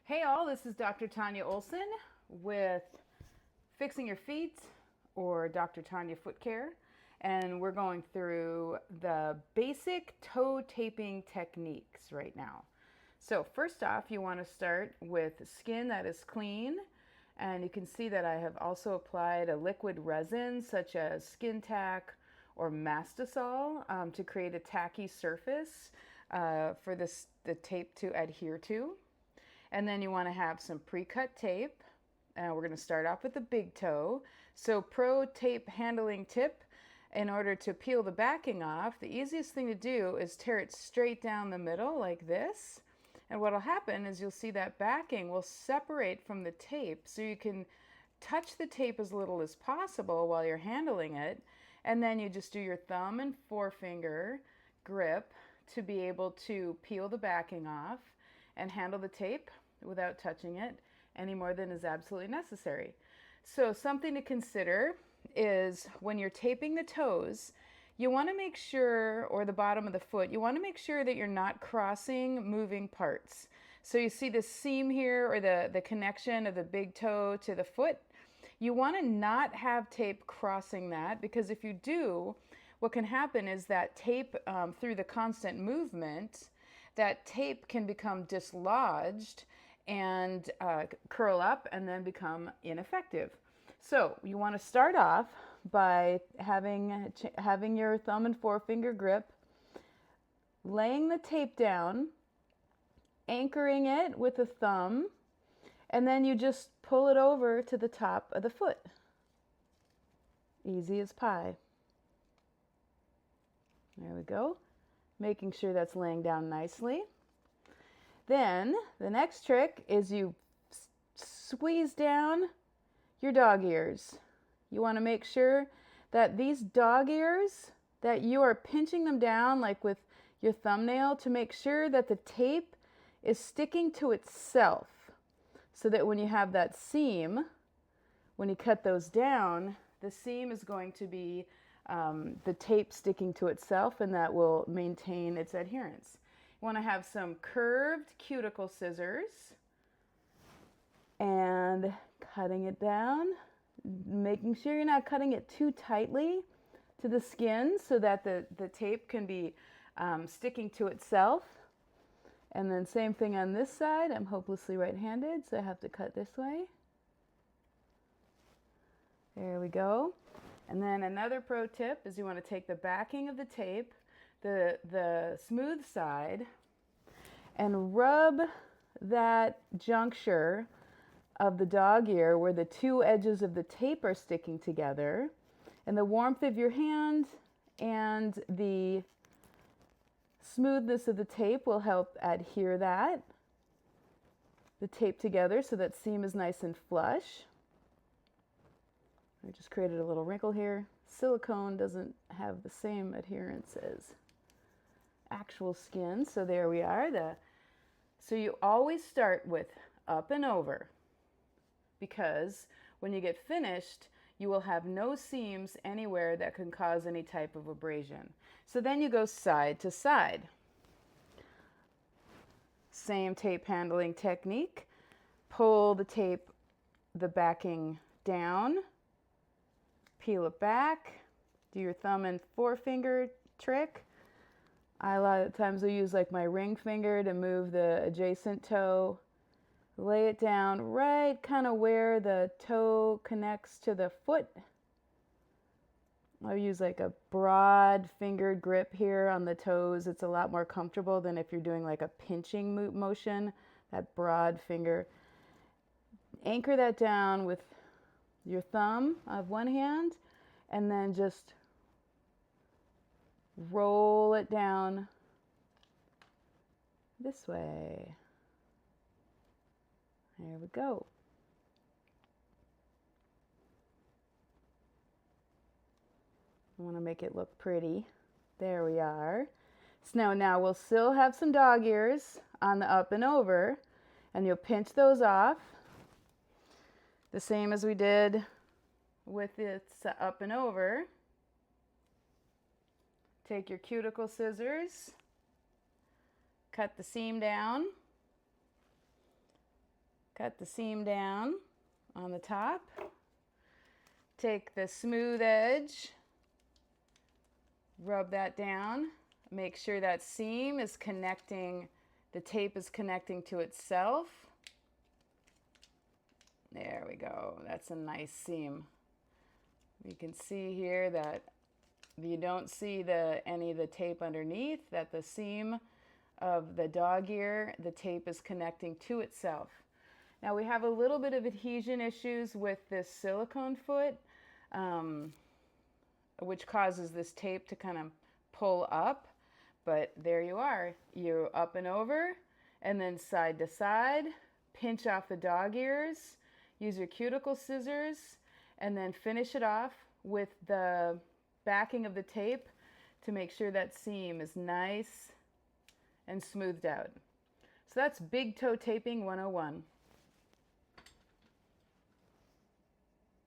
Hey all, this is Dr. Tonya Olson with Fixing Your Feet or Dr. Tonya Foot Care, and we're going through the basic toe taping techniques right now. So first off, you want to start with skin that is clean, and you can see that I have also applied a liquid resin such as Skin-Tac or Mastisol to create a tacky surface for the tape to adhere to. And then you want to have some pre-cut tape. We're going to start off with the big toe. So pro tape handling tip, in order to peel the backing off, the easiest thing to do is tear it straight down the middle like this. And what will happen is you'll see that backing will separate from the tape, so you can touch the tape as little as possible while you're handling it. And then you just do your thumb and forefinger grip to be able to peel the backing off and handle the tape without touching it any more than is absolutely necessary. So something to consider is when you're taping the toes, you want to make sure, or the bottom of the foot, you want to make sure that you're not crossing moving parts. So you see the seam here, or the connection of the big toe to the foot. You want to not have tape crossing that, because if you do, what can happen is that tape, through the constant movement, that tape can become dislodged and curl up and then become ineffective. So you want to start off by having your thumb and forefinger grip, laying the tape down, anchoring it with the thumb, and then you just pull it over to the top of the foot. Easy as pie. There we go. Making sure that's laying down nicely. Then the next trick is you squeeze down your dog ears. You want to make sure that these dog ears, that you are pinching them down like with your thumbnail, to make sure that the tape is sticking to itself, so that when you have that seam, when you cut those down, the seam is going to be the tape sticking to itself, and that will maintain its adherence. You want to have some curved cuticle scissors and cutting it down, making sure you're not cutting it too tightly to the skin so that the tape can be sticking to itself. And then same thing on this side. I'm hopelessly right-handed, so I have to cut this way. There we go. And then another pro tip is you want to take the backing of the tape, the smooth side, and rub that juncture of the dog ear where the two edges of the tape are sticking together. And the warmth of your hand and the smoothness of the tape will help adhere the tape together so that seam is nice and flush. I just created a little wrinkle here. Silicone doesn't have the same adherence as actual skin, so there we are. So you always start with up and over, because when you get finished, you will have no seams anywhere that can cause any type of abrasion. So then you go side to side. Same tape handling technique. Pull the tape, the backing down, peel it back, do your thumb and forefinger trick. I a lot of times will use like my ring finger to move the adjacent toe, lay it down right kind of where the toe connects to the foot. I'll use like a broad fingered grip here on the toes. It's a lot more comfortable than if you're doing like a pinching motion, that broad finger. Anchor that down with your thumb of one hand, and then just roll it down this way. There we go. I want to make it look pretty. There we are. So now we'll still have some dog ears on the up and over, and you'll pinch those off the same as we did with its up and over. Take your cuticle scissors, cut the seam down, Cut the seam down on the top. Take the smooth edge, rub that down. Make sure that seam is connecting, the tape is connecting to itself. There we go. That's a nice seam. You can see here that you don't see any of the tape underneath, that the seam of the dog ear, the tape is connecting to itself. Now we have a little bit of adhesion issues with this silicone foot, which causes this tape to kind of pull up, but there you are. You're up and over, and then side to side, pinch off the dog ears, use your cuticle scissors, and then finish it off with the backing of the tape to make sure that seam is nice and smoothed out. So that's big toe taping 101.